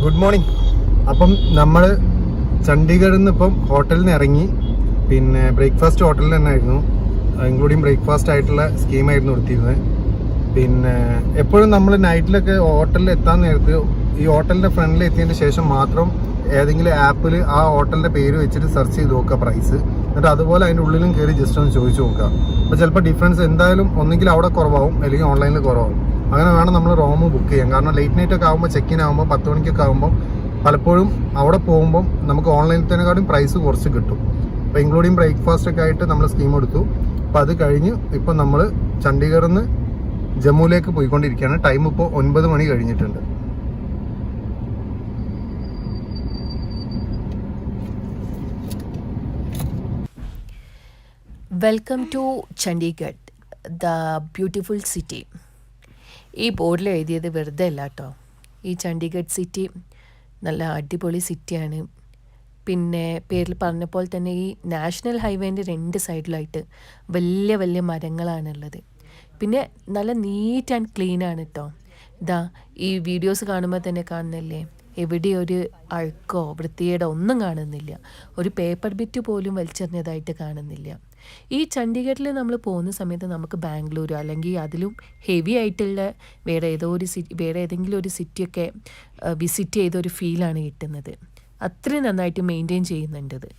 Good morning. അപ്പം നമ്മൾ ചണ്ഡീഗഡിൽ നിന്ന് ഇപ്പം ഹോട്ടലിൽ നിന്ന് ഇറങ്ങി. പിന്നെ ബ്രേക്ക്ഫാസ്റ്റ് ഹോട്ടലിൽ തന്നെ ആയിരുന്നു, ഇൻക്ലൂഡിങ് ബ്രേക്ക്ഫാസ്റ്റ് ആയിട്ടുള്ള സ്കീമായിരുന്നു കൊടുത്തിരുന്നത്. പിന്നെ എപ്പോഴും നമ്മൾ നൈറ്റിലൊക്കെ ഹോട്ടലിൽ എത്താൻ നേരത്ത് ഈ ഹോട്ടലിൻ്റെ ഫ്രണ്ടിൽ എത്തിയതിന് ശേഷം മാത്രം ഏതെങ്കിലും ആപ്പിൽ ആ ഹോട്ടലിൻ്റെ പേര് വെച്ചിട്ട് സെർച്ച് ചെയ്ത് നോക്കുക പ്രൈസ്. എന്നിട്ട് അതുപോലെ അതിൻ്റെ ഉള്ളിലും കയറി ജസ്റ്റ് ഒന്ന് ചോദിച്ചു നോക്കുക. അപ്പോൾ ചിലപ്പോൾ ഡിഫറൻസ് എന്തായാലും ഒന്നെങ്കിൽ അവിടെ കുറവാകും അല്ലെങ്കിൽ ഓൺലൈനിൽ കുറവാകും. അങ്ങനെ വേണം നമ്മൾ റൂം ബുക്ക് ചെയ്യാൻ. കാരണം ലേറ്റ് നൈറ്റ് ഒക്കെ ആകുമ്പോൾ ചെക്ക് ഇൻ ആകുമ്പോൾ 10 മണിക്കൊക്കെ ആകുമ്പോൾ പലപ്പോഴും അവിടെ പോകുമ്പം നമുക്ക് ഓൺലൈനിൽ പ്രൈസ് കുറച്ച് കിട്ടും. അപ്പോൾ ഇൻക്ലൂഡിങ് ബ്രേക്ക്ഫാസ്റ്റ് ഒക്കെ ആയിട്ട് നമ്മൾ സ്കീം എടുത്തു. അപ്പോൾ അത് കഴിഞ്ഞ് ഇപ്പം നമ്മൾ ചണ്ഡീഗഡിൽ നിന്ന് ജമ്മുവിലേക്ക് പോയിക്കൊണ്ടിരിക്കുകയാണ്. ടൈം ഇപ്പോൾ 9 മണി കഴിഞ്ഞിട്ടുണ്ട്. Welcome to Chandigarh, the beautiful city. ഈ ബോർഡിൽ എഴുതിയത് വെറുതെ അല്ല കേട്ടോ. ഈ ചണ്ഡീഗഡ് സിറ്റി നല്ല അടിപൊളി സിറ്റിയാണ്. പിന്നെ പേരിൽ പറഞ്ഞപ്പോൾ തന്നെ ഈ നാഷണൽ ഹൈവേൻ്റെ 2 സൈഡിലായിട്ട് വലിയ വലിയ മരങ്ങളാണുള്ളത്. പിന്നെ നല്ല നീറ്റ് ആൻഡ് ക്ലീൻ ആണ് കേട്ടോ. ഇതാ ഈ വീഡിയോസ് കാണുമ്പോൾ തന്നെ കാണുന്നില്ലേ, എവിടെ ഒരു അഴുക്കോ വൃത്തികേടോ ഒന്നും കാണുന്നില്ല. ഒരു പേപ്പർ ബിറ്റ് പോലും വലിച്ചെറിഞ്ഞതായിട്ട് കാണുന്നില്ല. ഈ ചണ്ഡീഗഡിൽ നമ്മൾ പോകുന്ന സമയത്ത് നമുക്ക് ബാംഗ്ലൂർ അല്ലെങ്കിൽ അതിലും ഹെവി ആയിട്ടുള്ള വേറെ ഏതെങ്കിലും ഒരു സിറ്റിയൊക്കെ വിസിറ്റ് ചെയ്തൊരു ഫീലാണ് കിട്ടുന്നത്. അത്രയും നന്നായിട്ട് മെയിൻറ്റെയിൻ ചെയ്യുന്നുണ്ടത്.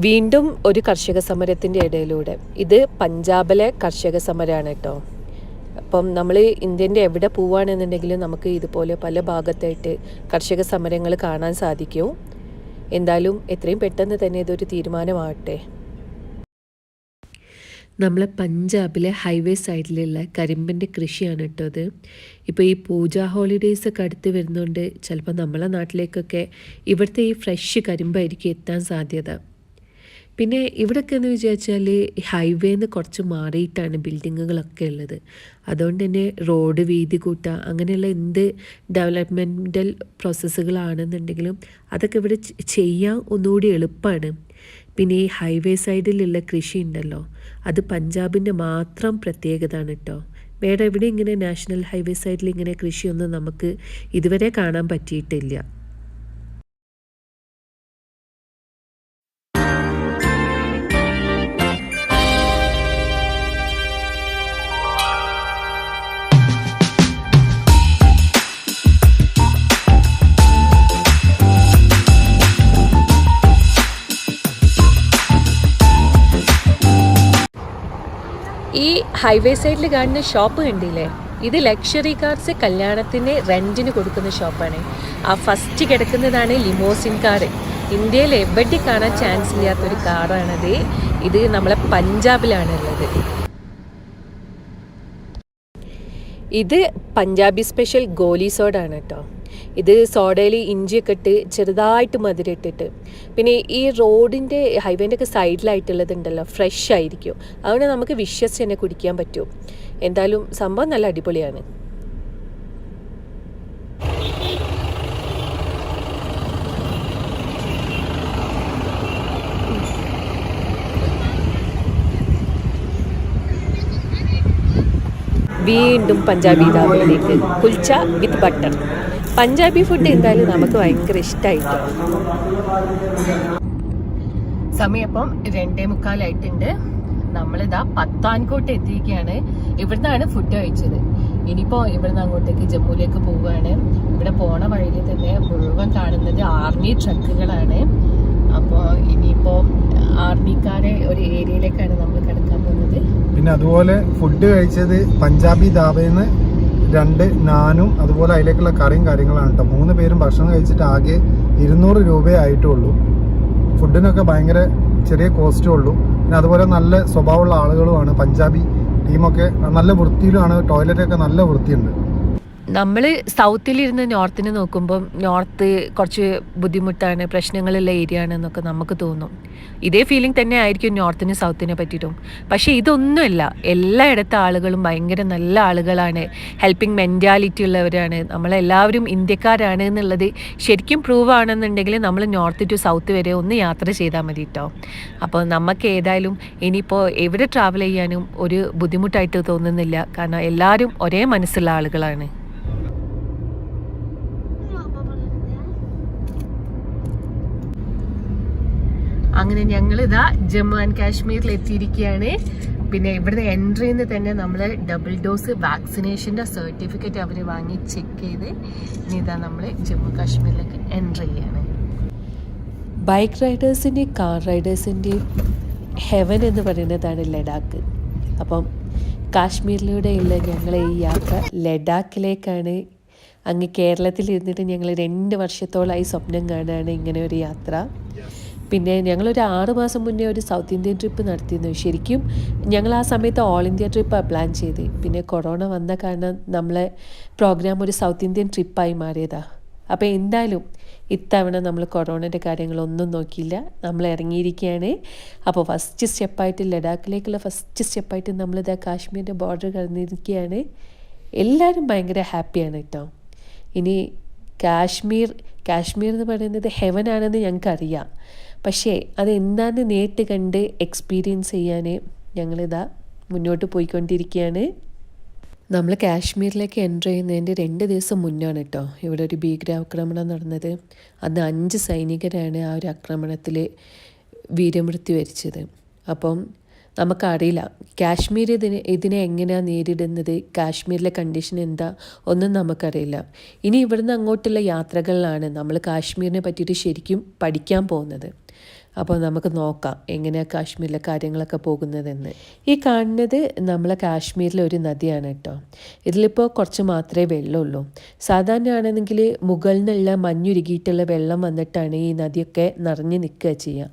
വീണ്ടും ഒരു കർഷക സമരത്തിൻ്റെ ഇടയിലൂടെ. ഇത് പഞ്ചാബിലെ കർഷക സമരമാണ് കേട്ടോ. അപ്പം നമ്മൾ ഇന്ത്യൻ്റെ എവിടെ പോവുകയാണെന്നുണ്ടെങ്കിലും നമുക്ക് ഇതുപോലെ പല ഭാഗത്തായിട്ട് കർഷക സമരങ്ങൾ കാണാൻ സാധിക്കും. എന്തായാലും എത്രയും പെട്ടെന്ന് തന്നെ ഇതൊരു തീരുമാനമാകട്ടെ. നമ്മളെ പഞ്ചാബിലെ ഹൈവേ സൈഡിലുള്ള കരിമ്പിൻ്റെ കൃഷിയാണ് കേട്ടോ അത്. ഇപ്പോൾ ഈ പൂജ ഹോളിഡേയ്സ് ഒക്കെ അടുത്ത് വരുന്നതുകൊണ്ട് ചിലപ്പോൾ നമ്മളെ നാട്ടിലേക്കൊക്കെ ഇവിടുത്തെ ഈ ഫ്രഷ് കരിമ്പായിരിക്കും എത്താൻ സാധ്യത. പിന്നെ ഇവിടെയൊക്കെ എന്ന് വിചാരിച്ചാൽ ഹൈവേന്ന് കുറച്ച് മാറിയിട്ടാണ് ബിൽഡിങ്ങുകളൊക്കെ ഉള്ളത്. അതുകൊണ്ട് തന്നെ റോഡ് വീതി കൂട്ടുക അങ്ങനെയുള്ള എന്ത് ഡെവലപ്മെൻ്റൽ പ്രോസസ്സുകളാണെന്നുണ്ടെങ്കിലും അതൊക്കെ ഇവിടെ ചെയ്യാൻ ഒന്നുകൂടി എളുപ്പമാണ്. പിന്നെ ഈ ഹൈവേ സൈഡിലുള്ള കൃഷി ഉണ്ടല്ലോ, അത് പഞ്ചാബിൻ്റെ മാത്രം പ്രത്യേകതയാണ് കേട്ടോ. വേറെ എവിടെ ഇങ്ങനെ നാഷണൽ ഹൈവേ സൈഡിൽ ഇങ്ങനെ കൃഷിയൊന്നും നമുക്ക് ഇതുവരെ കാണാൻ പറ്റിയിട്ടില്ല. ഈ ഹൈവേ സൈഡിൽ കാണുന്ന ഷോപ്പ് കണ്ടില്ലേ, ഇത് ലക്ഷറി കാർസ് കല്യാണത്തിന് റെൻറ്റിന് കൊടുക്കുന്ന ഷോപ്പാണ്. ആ ഫസ്റ്റ് കിടക്കുന്നതാണ് ലിമോസിൻ കാർ. ഇന്ത്യയിൽ എവിടെ കാണാൻ ചാൻസ് ഇല്ലാത്തൊരു കാറാണത്. ഇത് നമ്മളെ പഞ്ചാബിലാണുള്ളത്. ഇത് പഞ്ചാബി സ്പെഷ്യൽ ഗോലി സോഡാണ് കേട്ടോ. ഇത് സോഡയിൽ ഇഞ്ചിയൊക്കെ ഇട്ട് ചെറുതായിട്ട് മധുരം ഇട്ടിട്ട്. പിന്നെ ഈ റോഡിൻ്റെ ഹൈവേൻ്റെ ഒക്കെ സൈഡിലായിട്ടുള്ളതുണ്ടല്ലോ ഫ്രഷ് ആയിരിക്കും. അതുകൊണ്ട് നമുക്ക് വിശ്വസിച്ച് തന്നെ കുടിക്കാൻ പറ്റും. എന്തായാലും സംഭവം നല്ല അടിപൊളിയാണ്. വീണ്ടും പഞ്ചാബി ധാബയിലേക്ക് kulcha with butter. Punjabi food എന്തായാലും നമുക്ക് ഭയങ്കര ഇഷ്ടമായിട്ടോ. സമയം ഇപ്പം 2:45 നമ്മളിതാ പത്താൻകോട്ട് എത്തിയിരിക്കുകയാണ്. ഇവിടുന്നാണ് ഫുഡ് കഴിച്ചത്. ഇനിയിപ്പോൾ ഇവിടുന്ന് അങ്ങോട്ടേക്ക് ജമ്മുവിലേക്ക് പോവുകയാണ്. ഇവിടെ പോണ വഴിയിൽ തന്നെ മുഴുവൻ കാണുന്നത് ആർമി ട്രക്കുകളാണ്. അപ്പോൾ ഇനിയിപ്പോൾ ആർമിക്കാരെ ഒരു ഏരിയയിലേക്കാണ് നമ്മൾ കിടക്കാൻ പോകുന്നത്. പിന്നെ അതുപോലെ ഫുഡ് കഴിച്ചത് പഞ്ചാബി ധാബയിൽ നിന്ന് 2 നാനും അതുപോലെ അതിലേക്കുള്ള കറിയും കാര്യങ്ങളാണ് കേട്ടോ. 3 പേരും ഭക്ഷണം കഴിച്ചിട്ട് ആകെ 200 രൂപയേ ആയിട്ടുള്ളൂ. ഫുഡിനൊക്കെ ഭയങ്കര ചെറിയ കോസ്റ്റേ ഉള്ളൂ. പിന്നെ അതുപോലെ നല്ല സ്വഭാവമുള്ള ആളുകളുമാണ്. പഞ്ചാബി ടീമൊക്കെ നല്ല വൃത്തിയിലുമാണ്. ടോയ്ലറ്റൊക്കെ നല്ല വൃത്തിയുണ്ട്. നമ്മൾ സൗത്തിലിരുന്ന് നോർത്തിന് നോക്കുമ്പം നോർത്ത് കുറച്ച് ബുദ്ധിമുട്ടാണ്, പ്രശ്നങ്ങളുള്ള ഏരിയ ആണെന്നൊക്കെ നമുക്ക് തോന്നും. ഇതേ ഫീലിംഗ് തന്നെ ആയിരിക്കും നോർത്തിന് സൗത്തിനെ പറ്റിയിട്ടും. പക്ഷേ ഇതൊന്നുമല്ല, എല്ലായിടത്തെ ആളുകളും ഭയങ്കര നല്ല ആളുകളാണ്, ഹെൽപ്പിംഗ് മെൻറ്റാലിറ്റി ഉള്ളവരാണ്, നമ്മളെല്ലാവരും ഇന്ത്യക്കാരാണ് എന്നുള്ളത് ശരിക്കും പ്രൂവ് ആണെന്നുണ്ടെങ്കിൽ നമ്മൾ നോർത്ത് ടു സൗത്ത് വരെ ഒന്ന് യാത്ര ചെയ്താൽ മതി കേട്ടോ. അപ്പോൾ നമുക്ക് ഏതായാലും ഇനിയിപ്പോൾ എവിടെ ട്രാവൽ ചെയ്യാനും ഒരു ബുദ്ധിമുട്ടായിട്ട് തോന്നുന്നില്ല, കാരണം എല്ലാവരും ഒരേ മനസ്സുള്ള ആളുകളാണ്. അങ്ങനെ ഞങ്ങളിതാ ജമ്മു ആൻഡ് കാശ്മീരിൽ എത്തിയിരിക്കുകയാണ്. പിന്നെ ഇവിടുന്ന് എൻട്രി ചെയ്യുന്ന തന്നെ നമ്മൾ ഡബിൾ ഡോസ് വാക്സിനേഷൻ്റെ സർട്ടിഫിക്കറ്റ് അവർ വാങ്ങി ചെക്ക് ചെയ്ത് ഇനി ഇതാ നമ്മൾ ജമ്മു കാശ്മീരിലേക്ക് എൻട്രി ചെയ്യാണ്. ബൈക്ക് റൈഡേഴ്സിൻ്റെയും കാർ റൈഡേഴ്സിൻ്റെയും ഹെവൻ എന്ന് പറയുന്നതാണ് ലഡാക്ക്. അപ്പം കാശ്മീരിലൂടെയുള്ള ഞങ്ങളെ ഈ യാത്ര ലഡാക്കിലേക്കാണ്. അങ്ങ് കേരളത്തിൽ ഇരുന്നിട്ട് ഞങ്ങൾ 2 വർഷത്തോളമായി സ്വപ്നം കാണുകയാണ് ഇങ്ങനെ ഒരു യാത്ര. പിന്നെ ഞങ്ങളൊരു 6 മാസം മുന്നേ ഒരു സൗത്ത് ഇന്ത്യൻ ട്രിപ്പ് നടത്തിയിരുന്നു. ശരിക്കും ഞങ്ങൾ ആ സമയത്ത് ഓൾ ഇന്ത്യ ട്രിപ്പാണ് പ്ലാൻ ചെയ്ത്. പിന്നെ കൊറോണ വന്ന കാരണം നമ്മളെ പ്രോഗ്രാം ഒരു സൗത്ത് ഇന്ത്യൻ ട്രിപ്പായി മാറിയതാണ്. അപ്പോൾ എന്തായാലും ഇത്തവണ നമ്മൾ കൊറോണയുടെ കാര്യങ്ങളൊന്നും നോക്കിയില്ല, നമ്മൾ ഇറങ്ങിയിരിക്കുകയാണ്. അപ്പോൾ ഫസ്റ്റ് സ്റ്റെപ്പായിട്ട് ലഡാക്കിലേക്കുള്ള ഫസ്റ്റ് സ്റ്റെപ്പായിട്ട് നമ്മളിതാ കാശ്മീരിൻ്റെ ബോർഡർ കടന്നിരിക്കുകയാണ്. എല്ലാവരും ഭയങ്കര ഹാപ്പിയാണ് കേട്ടോ. ഇനി കാശ്മീർ എന്ന് പറയുന്നത് ഹെവൻ ആണെന്ന് ഞങ്ങൾക്കറിയാം. പക്ഷേ അതെന്താണെന്ന് നേരിട്ട് കണ്ട് എക്സ്പീരിയൻസ് ചെയ്യാൻ ഞങ്ങളിതാ മുന്നോട്ട് പോയിക്കൊണ്ടിരിക്കുകയാണ്. നമ്മൾ കാശ്മീരിലേക്ക് എൻ്റർ ചെയ്യുന്നതിൻ്റെ 2 ദിവസം മുന്നാണ് കേട്ടോ ഇവിടെ ഒരു ഭീകരാക്രമണം നടന്നത്. അന്ന് 5 സൈനികരാണ് ആ ഒരു ആക്രമണത്തിൽ വീരമൃത്യു വരിച്ചത്. അപ്പം നമുക്കറിയില്ല കാശ്മീർ ഇതിനെ എങ്ങനെയാണ് നേരിടുന്നത്, കാശ്മീരിലെ കണ്ടീഷൻ എന്താ ഒന്നും നമുക്കറിയില്ല. ഇനി ഇവിടുന്ന് അങ്ങോട്ടുള്ള യാത്രകളിലാണ് നമ്മൾ കാശ്മീരിനെ പറ്റിയിട്ട് ശരിക്കും പഠിക്കാൻ പോകുന്നത്. അപ്പോൾ നമുക്ക് നോക്കാം എങ്ങനെയാണ് കാശ്മീരിലെ കാര്യങ്ങളൊക്കെ പോകുന്നതെന്ന്. ഈ കാണുന്നത് നമ്മളെ കാശ്മീരിലെ ഒരു നദിയാണ് കേട്ടോ. ഇതിലിപ്പോൾ കുറച്ച് മാത്രമേ വെള്ളമുള്ളൂ. സാധാരണ ആണെങ്കിൽ മുകളിൽ നിന്നുള്ള മഞ്ഞുരുകിയിട്ടുള്ള വെള്ളം വന്നിട്ടാണ് ഈ നദിയൊക്കെ നിറഞ്ഞു നിൽക്കുക ചെയ്യുക.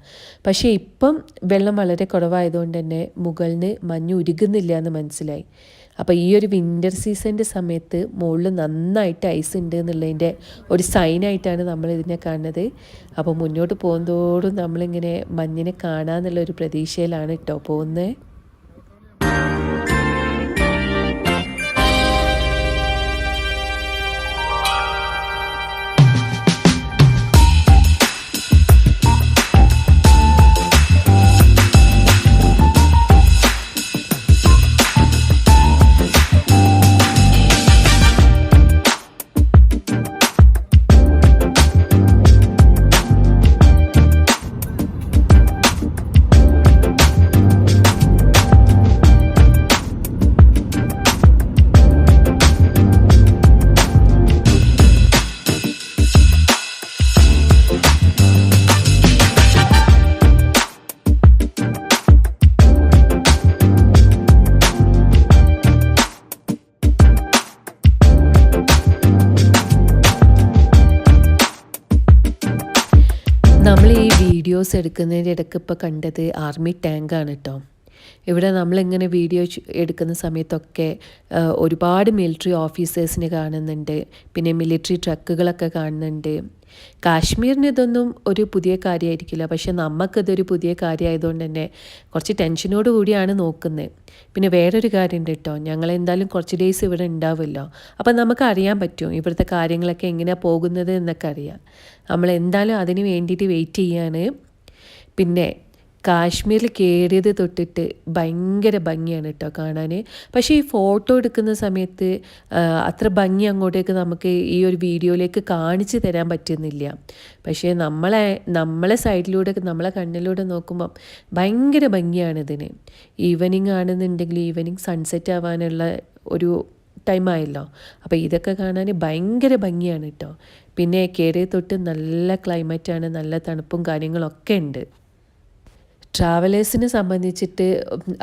പക്ഷേ ഇപ്പം വെള്ളം വളരെ കുറവായതുകൊണ്ട് തന്നെ മുകളിൽ നിന്ന് മഞ്ഞ് ഉരുകുന്നില്ല എന്ന് മനസ്സിലായി. അപ്പോൾ ഈ ഒരു വിൻ്റർ സീസണിൻ്റെ സമയത്ത് മുകളിൽ നന്നായിട്ട് ഐസ് ഉണ്ട് എന്നുള്ളതിൻ്റെ ഒരു സൈനായിട്ടാണ് നമ്മളിതിനെ കാണുന്നത്. അപ്പോൾ മുന്നോട്ട് പോകുന്നതോടും നമ്മളിങ്ങനെ മഞ്ഞിനെ കാണാമെന്നുള്ളൊരു പ്രതീക്ഷയിലാണ് കേട്ടോ പോകുന്നത്. നമ്മൾ ഈ വീഡിയോസ് എടുക്കുന്നതിൻ്റെ ഇടയ്ക്ക് ഇപ്പോൾ കണ്ടത് ആർമി ടാങ്കാണ് കേട്ടോ. ഇവിടെ നമ്മളിങ്ങനെ വീഡിയോ എടുക്കുന്ന സമയത്തൊക്കെ ഒരുപാട് മിലിറ്ററി ഓഫീസേഴ്സിനെ കാണുന്നുണ്ട്, പിന്നെ മിലിറ്ററി ട്രക്കുകളൊക്കെ കാണുന്നുണ്ട്. കാശ്മീരിന് ഇതൊന്നും ഒരു പുതിയ കാര്യമായിരിക്കില്ല, പക്ഷെ നമുക്കിതൊരു പുതിയ കാര്യമായതുകൊണ്ട് തന്നെ കുറച്ച് ടെൻഷനോട് കൂടിയാണ് നോക്കുന്നത്. പിന്നെ വേറൊരു കാര്യമുണ്ട് കേട്ടോ, ഞങ്ങളെന്തായാലും കുറച്ച് ഡേയ്സ് ഇവിടെ ഉണ്ടാവുമല്ലോ, അപ്പം നമുക്ക് അറിയാൻ പറ്റും ഇവിടുത്തെ കാര്യങ്ങളൊക്കെ എങ്ങനെയാണ് പോകുന്നത് എന്നൊക്കെ അറിയാം. നമ്മളെന്തായാലും അതിന് വേണ്ടിയിട്ട് വെയിറ്റ് ചെയ്യാണ്. പിന്നെ കാശ്മീരിൽ കയറിയത് തൊട്ടിട്ട് ഭയങ്കര ഭംഗിയാണ് കേട്ടോ കാണാൻ. പക്ഷേ ഈ ഫോട്ടോ എടുക്കുന്ന സമയത്ത് അത്ര ഭംഗി അങ്ങോട്ടേക്ക് നമുക്ക് ഈ ഒരു വീഡിയോയിലേക്ക് കാണിച്ചു തരാൻ പറ്റുന്നില്ല. പക്ഷേ നമ്മളെ സൈഡിലൂടെ നമ്മളെ കണ്ണിലൂടെ നോക്കുമ്പം ഭയങ്കര ഭംഗിയാണിതിന്. ഈവനിങ് ആണെന്നുണ്ടെങ്കിൽ ഈവനിങ് സൺസെറ്റ് ആവാനുള്ള ഒരു ടൈമായല്ലോ, അപ്പോൾ ഇതൊക്കെ കാണാൻ ഭയങ്കര ഭംഗിയാണ് കേട്ടോ. പിന്നെ കയറിയ തൊട്ട് നല്ല ക്ലൈമറ്റാണ്, നല്ല തണുപ്പും കാര്യങ്ങളൊക്കെ ഉണ്ട്. ട്രാവലേഴ്സിനെ സംബന്ധിച്ചിട്ട്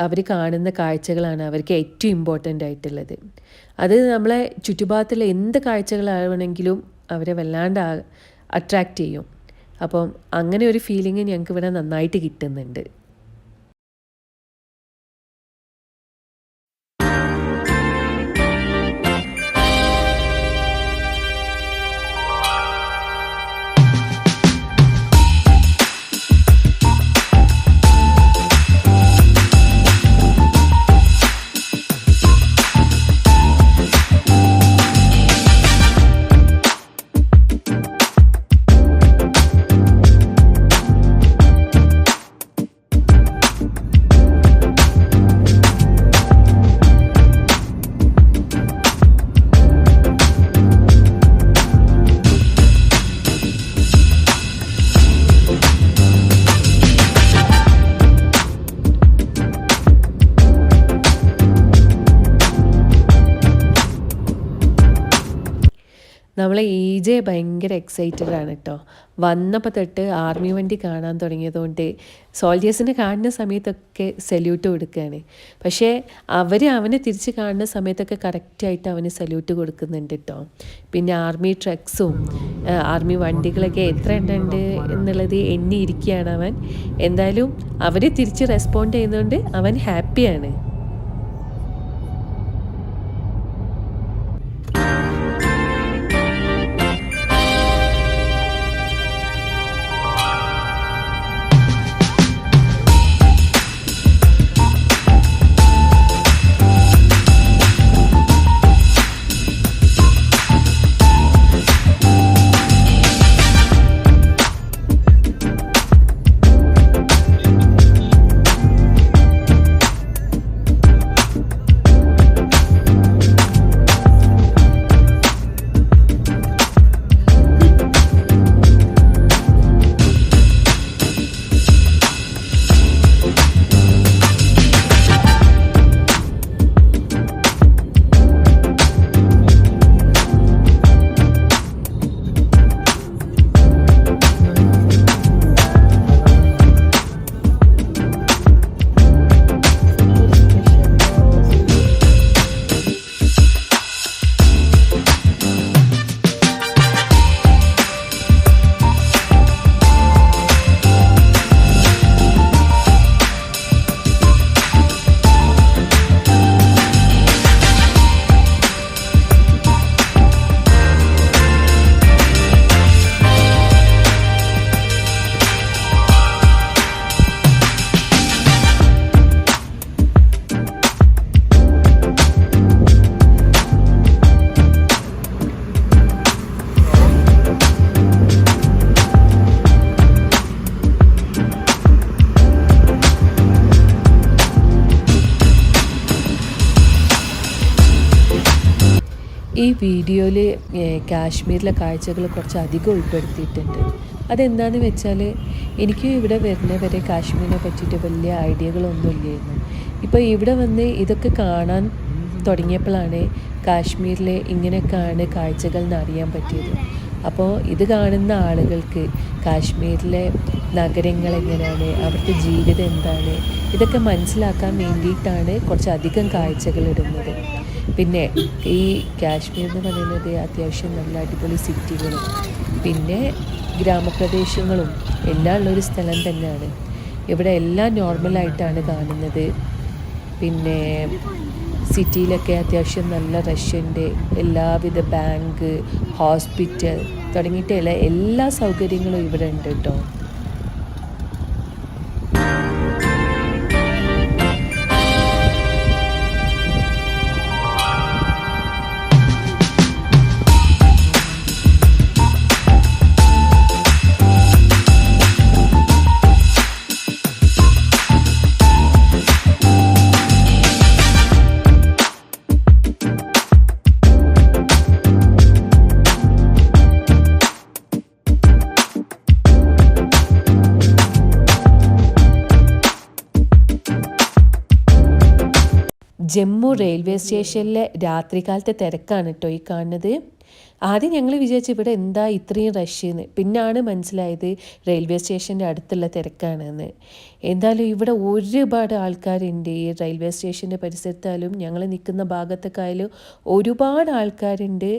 അവർ കാണുന്ന കാഴ്ചകളാണ് അവർക്ക് ഏറ്റവും ഇമ്പോർട്ടൻ്റ് ആയിട്ടുള്ളത്. അത് നമ്മളെ ചുറ്റുഭാഗത്തുള്ള എന്ത് കാഴ്ചകളാവണമെങ്കിലും അവരെ വല്ലാണ്ട് അട്രാക്റ്റ് ചെയ്യും. അപ്പം അങ്ങനെ ഒരു ഫീലിംഗ് ഞങ്ങൾക്ക് ഇവിടെ നന്നായിട്ട് കിട്ടുന്നുണ്ട്. നമ്മളെ EJ ഭയങ്കര എക്സൈറ്റഡ് ആണ് കേട്ടോ. വന്നപ്പോൾ തൊട്ട് ആർമി വണ്ടി കാണാൻ തുടങ്ങിയതുകൊണ്ട് സോൾജേഴ്സിനെ കാണുന്ന സമയത്തൊക്കെ സല്യൂട്ട് കൊടുക്കുകയാണ്. പക്ഷേ അവനെ തിരിച്ച് കാണുന്ന സമയത്തൊക്കെ കറക്റ്റായിട്ട് അവന് സല്യൂട്ട് കൊടുക്കുന്നുണ്ട് കേട്ടോ. പിന്നെ ആർമി ട്രക്സും ആർമി വണ്ടികളൊക്കെ എത്ര എണ്ണുണ്ട് എന്നുള്ളത് എണ്ണിയിരിക്കുകയാണ് അവൻ. എന്തായാലും അവർ തിരിച്ച് റെസ്പോണ്ട് ചെയ്യുന്നതുകൊണ്ട് അവൻ ഹാപ്പിയാണ്. ഈ വീഡിയോയിൽ കാശ്മീരിലെ കാഴ്ചകൾ കുറച്ച് അധികം ഉൾപ്പെടുത്തിയിട്ടുണ്ട്. അതെന്താണെന്ന് വെച്ചാൽ എനിക്ക് ഇവിടെ വരുന്നവരെ കാശ്മീരിനെ പറ്റിയിട്ട് വലിയ ഐഡിയകളൊന്നും ഇല്ലായിരുന്നു. ഇപ്പോൾ ഇവിടെ വന്ന് ഇതൊക്കെ കാണാൻ തുടങ്ങിയപ്പോഴാണ് കാശ്മീരിലെ ഇങ്ങനെയൊക്കെയാണ് കാഴ്ചകൾ എന്ന് അറിയാൻ പറ്റിയത്. അപ്പോൾ ഇത് കാണുന്ന ആളുകൾക്ക് കാശ്മീരിലെ നഗരങ്ങൾ എങ്ങനെയാണ്, അവിടുത്തെ ജീവിതം എന്താണ്, ഇതൊക്കെ മനസ്സിലാക്കാൻ വേണ്ടിയിട്ടാണ് കുറച്ചധികം കാഴ്ചകൾ ഇടുന്നത്. പിന്നെ ഈ കാശ്മീർ എന്ന് പറയുന്നത് അത്യാവശ്യം നല്ല അടിപൊളി സിറ്റികളും പിന്നെ ഗ്രാമപ്രദേശങ്ങളും എല്ലാം ഉള്ളൊരു സ്ഥലം തന്നെയാണ്. ഇവിടെ എല്ലാം നോർമലായിട്ടാണ് കാണുന്നത്. പിന്നെ സിറ്റിയിലൊക്കെ അത്യാവശ്യം നല്ല റഷുണ്ട്. എല്ലാവിധ ബാങ്ക്, ഹോസ്പിറ്റൽ തുടങ്ങിയിട്ടുള്ള എല്ലാ സൗകര്യങ്ങളും ഇവിടെ ഉണ്ട് കേട്ടോ. ജമ്മു റെയിൽവേ സ്റ്റേഷനിലെ രാത്രികാലത്തെ തിരക്കാണ് കേട്ടോ ഈ കാണുന്നത്. ആദ്യം ഞങ്ങൾ വിചാരിച്ചു ഇവിടെ എന്താ ഇത്രയും റഷ്, പിന്നാണ് മനസ്സിലായത് റെയിൽവേ സ്റ്റേഷൻ്റെ അടുത്തുള്ള തിരക്കാണെന്ന്. എന്തായാലും ഇവിടെ ഒരുപാട് ആൾക്കാരുണ്ട്. ഈ റെയിൽവേ സ്റ്റേഷൻ്റെ പരിസരത്തായാലും ഞങ്ങൾ നിൽക്കുന്ന ഭാഗത്തൊക്കെയായാലും ഒരുപാട് ആൾക്കാരുണ്ട്.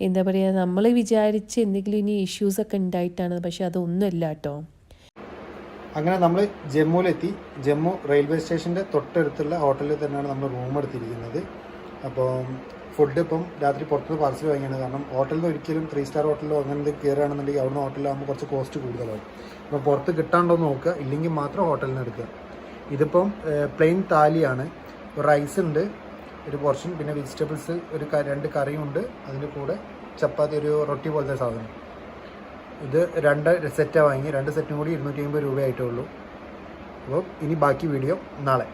എന്താ പറയുക, നമ്മൾ വിചാരിച്ച് എന്തെങ്കിലും ഇനി ഇഷ്യൂസൊക്കെ ഉണ്ടായിട്ടാണ്, പക്ഷെ അതൊന്നുമല്ല കേട്ടോ. അങ്ങനെ നമ്മൾ ജമ്മുവിലെത്തി. ജമ്മു റെയിൽവേ സ്റ്റേഷൻ്റെ തൊട്ടടുത്തുള്ള ഹോട്ടലിൽ തന്നെയാണ് നമ്മൾ റൂം എടുത്തിരിക്കുന്നത്. അപ്പോൾ ഫുഡ് ഇപ്പം രാത്രി പുറത്തുനിന്ന് പാർസൽ വാങ്ങിയാണ്. കാരണം ഹോട്ടലിൽ നിന്ന് ഒരിക്കലും 3 സ്റ്റാർ ഹോട്ടലിലോ അങ്ങനെ എന്തെങ്കിലും കയറുകയാണെന്നുണ്ടെങ്കിൽ അവിടുന്ന് ഹോട്ടലിലാകുമ്പോൾ കുറച്ച് കോസ്റ്റ് കൂടുതലാവും. അപ്പോൾ പുറത്ത് കിട്ടാണ്ടോ എന്ന് നോക്കുക, ഇല്ലെങ്കിൽ മാത്രം ഹോട്ടലിൽ നിന്ന് എടുക്കുക. ഇതിപ്പം പ്ലെയിൻ താലിയാണ്. റൈസ് ഉണ്ട് ഒരു പോർഷൻ, പിന്നെ വെജിറ്റബിൾസ് ഒരു 2 കറിയുണ്ട്, അതിൻ്റെ കൂടെ ചപ്പാത്തി, ഒരു റൊട്ടി പോലത്തെ സാധനം. ഇത് 2 സെറ്റാണ് വാങ്ങി. 2 സെറ്റും കൂടി 250 രൂപയായിട്ടേ ഉള്ളൂ. അപ്പോൾ ഇനി ബാക്കി വീഡിയോ നാളെ.